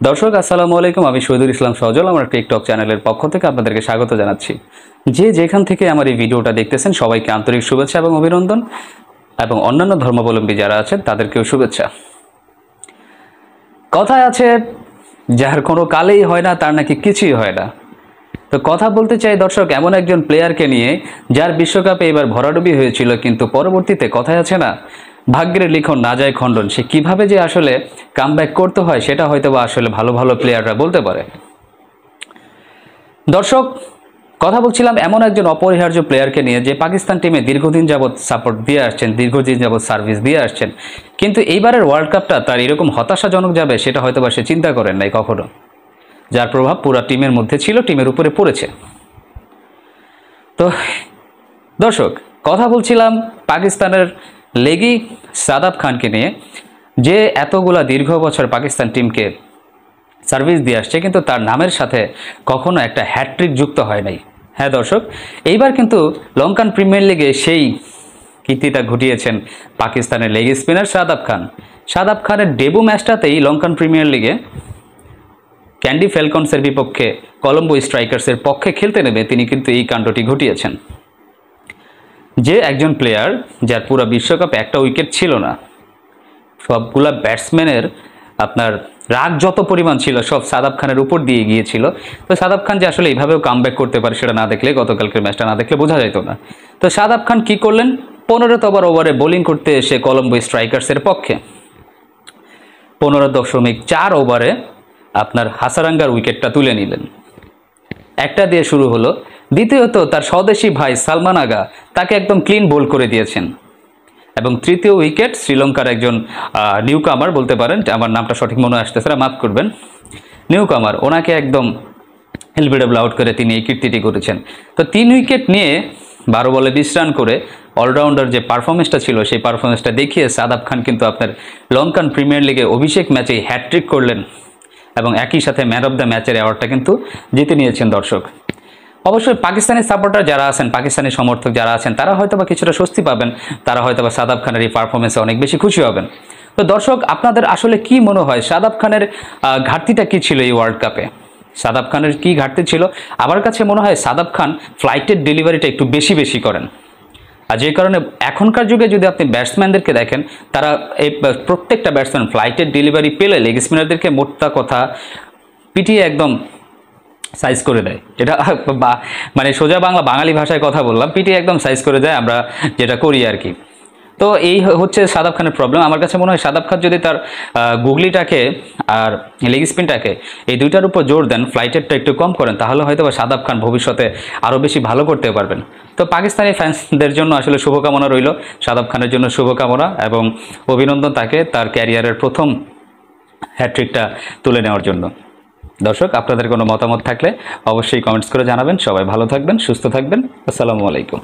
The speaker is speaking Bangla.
দর্শক আসসালামু আলাইকুম, আমি শহীদুল ইসলাম সজল আমার টিকটক চ্যানেলের পক্ষ থেকে আপনাদেরকে স্বাগত জানাচ্ছি। যে যেখান থেকে আমার এই ভিডিওটা দেখতেছেন সবাইকে আন্তরিক শুভেচ্ছা এবং অভিনন্দন, এবং অন্যান্য ধর্মাবলম্বী যারা আছেন তাদেরকেও শুভেচ্ছা। কথায় আছে, যার কোনো কালেই হয় না তার নাকি কিছুই হয় না। তো কথা বলতে চাই দর্শক এমন একজন প্লেয়ারকে নিয়ে যার বিশ্বকাপে এবার ভরাডুবি হয়েছিল, কিন্তু পরবর্তীতে কথায় আছে না, ভাগ্যের লিখন না যায় খণ্ডন। সে কিভাবে যে আসলে কামব্যাক করতে হয় সেটা হয়তো বা আসলে ভালো ভালো প্লেয়াররা বলতে পারে। দর্শক, কথা বলছিলাম এমন একজন অপরিহার্য প্লেয়ারকে নিয়ে যে পাকিস্তান টিমে দীর্ঘদিন যাবৎ সাপোর্ট দিয়ে আসছেন, দীর্ঘদিন যাবৎ সার্ভিস দিয়ে আসছেন, কিন্তু এইবারের ওয়ার্ল্ড কাপটা তার এরকম হতাশাজনক যাবে সেটা হয়তো বা সে চিন্তা করেন নাই কখনো, যার প্রভাব পুরো টিমের মধ্যে ছিল, টিমের উপরে পড়েছে। তো দর্শক, কথা বলছিলাম পাকিস্তানের লেগি সাদাব খানকে নিয়ে, যে এতগুলা দীর্ঘ বছর পাকিস্তান টিমকে সার্ভিস দিয়ে আসছে, কিন্তু তার নামের সাথে কখনো একটা হ্যাট্রিক যুক্ত হয় নাই। হ্যাঁ দর্শক, এইবার কিন্তু লঙ্কান প্রিমিয়ার লিগে সেই কীর্তিটা ঘটিয়েছেন পাকিস্তানের লেগ স্পিনার সাদাব খান। সাদাব খানের ডেবু ম্যাচটাতেই লঙ্কান প্রিমিয়ার লিগে ক্যান্ডি ফ্যালকনসের বিপক্ষে কলম্বো স্ট্রাইকার্সের পক্ষে খেলতে নেবে তিনি কিন্তু এই কাণ্ডটি ঘটিয়েছেন। যে একজন প্লেয়ার যার পুরো বিশ্বকাপে একটা উইকেট ছিল না, সবগুলা ব্যাটসম্যানের আপনার রাগ যত পরিমাণ ছিল সব সাদাব খানের উপর দিয়ে গিয়েছিল। তো সাদাব খান যে আসলে এইভাবেও কামব্যাক করতে পারে সেটা না দেখলে, গতকালকের ম্যাচটা না দেখলে বোঝা যেত না। তো সাদাব খান কি করলেন, 15তম ওভারে বোলিং করতে এসে কলম্বো স্ট্রাইকার্সের পক্ষে 15.4 ওভারে আপনার হাসারাঙ্গার উইকেটটা তুলে নিলেন। একটা দিয়ে শুরু হলো, দ্বিতীয়ত তার স্বদেশি ভাই সালমান আগা তাকে একদম ক্লিন বোল্ড করে দিয়েছেন, এবং তৃতীয় উইকেট শ্রীলঙ্কার একজন নিউ কামার বলতে পারেন, আমার নামটা সঠিক মনে আসতেছে না, মাফ করবেন, নিউ কামার, ওনাকে একদম এলবিডব্লিউ আউট করে তিনি এই কীর্তিটি করেছেন। তো 3 উইকেট নিয়ে 12 বলে 20 রান করে অলরাউন্ডার যে পারফরমেন্সটা ছিল সেই পারফরমেন্সটা দেখিয়ে সাদাব খান কিন্তু আপনার লঙ্কান প্রিমিয়ার লিগে অভিষেক ম্যাচে হ্যাট্রিক করলেন, এবং একই সাথে ম্যান অফ দ্য ম্যাচের অ্যাওয়ার্ডটা কিন্তু জিতে নিয়েছেন। দর্শক, অবশ্যই পাকিস্তানি সাপোর্টার যারা আছেন, পাকিস্তানি সমর্থক যারা আছেন, তারা হয়তো বা কিছুটা স্বস্তি পাবেন, তারা হয়তো বা সাদাব খানের এই পারফরমেন্সে অনেক বেশি খুশি হবেন। তো দর্শক, আপনাদের আসলে কি মনে হয় সাদাব খানের ঘাটতিটা কি ছিল এই ওয়ার্ল্ড কাপে? সাদাব খানের কি ঘাটতি ছিল? আমার কাছে মনে হয় সাদাব খান ফ্লাইটের ডেলিভারিটা একটু বেশি বেশি করেন, আর যে কারণে এখনকার যুগে যদি আপনি ব্যাটসম্যানদেরকে দেখেন, তারা এই প্রত্যেকটা ব্যাটসম্যান ফ্লাইটের ডেলিভারি পেলে লেগ স্পিনারদেরকে মোটটা কথা পিটিয়ে একদম সাইজ করে দেয়। এটা মানে সোজা বাঙালি ভাষায় কথা বললাম, পিটিয়ে একদম সাইজ করে দেয়, আমরা যেটা করি আর কি। তো এই হচ্ছে সাদাব খানের প্রবলেম। আমার কাছে মনে হয় সাদাব খান যদি তার গুগলিটাকে আর লেগ স্পিনটাকে এই দুইটার উপর জোর দেন, ফ্লাইটেরটা একটু কম করেন, তাহলে হয়তো বা সাদাব খান ভবিষ্যতে আরও বেশি ভালো করতে পারবেন। তো পাকিস্তানি ফ্যান্সদের জন্য আসলে শুভকামনা রইল, সাদাব খানের জন্য শুভকামনা এবং অভিনন্দন তাকে তার ক্যারিয়ারের প্রথম হ্যাট্রিকটা তুলে নেওয়ার জন্য। দর্শক, আপনাদের কোনো মতামত থাকলে অবশ্যই কমেন্টস করে জানাবেন। সবাই ভালো থাকবেন, সুস্থ থাকবেন। আসসালামু আলাইকুম।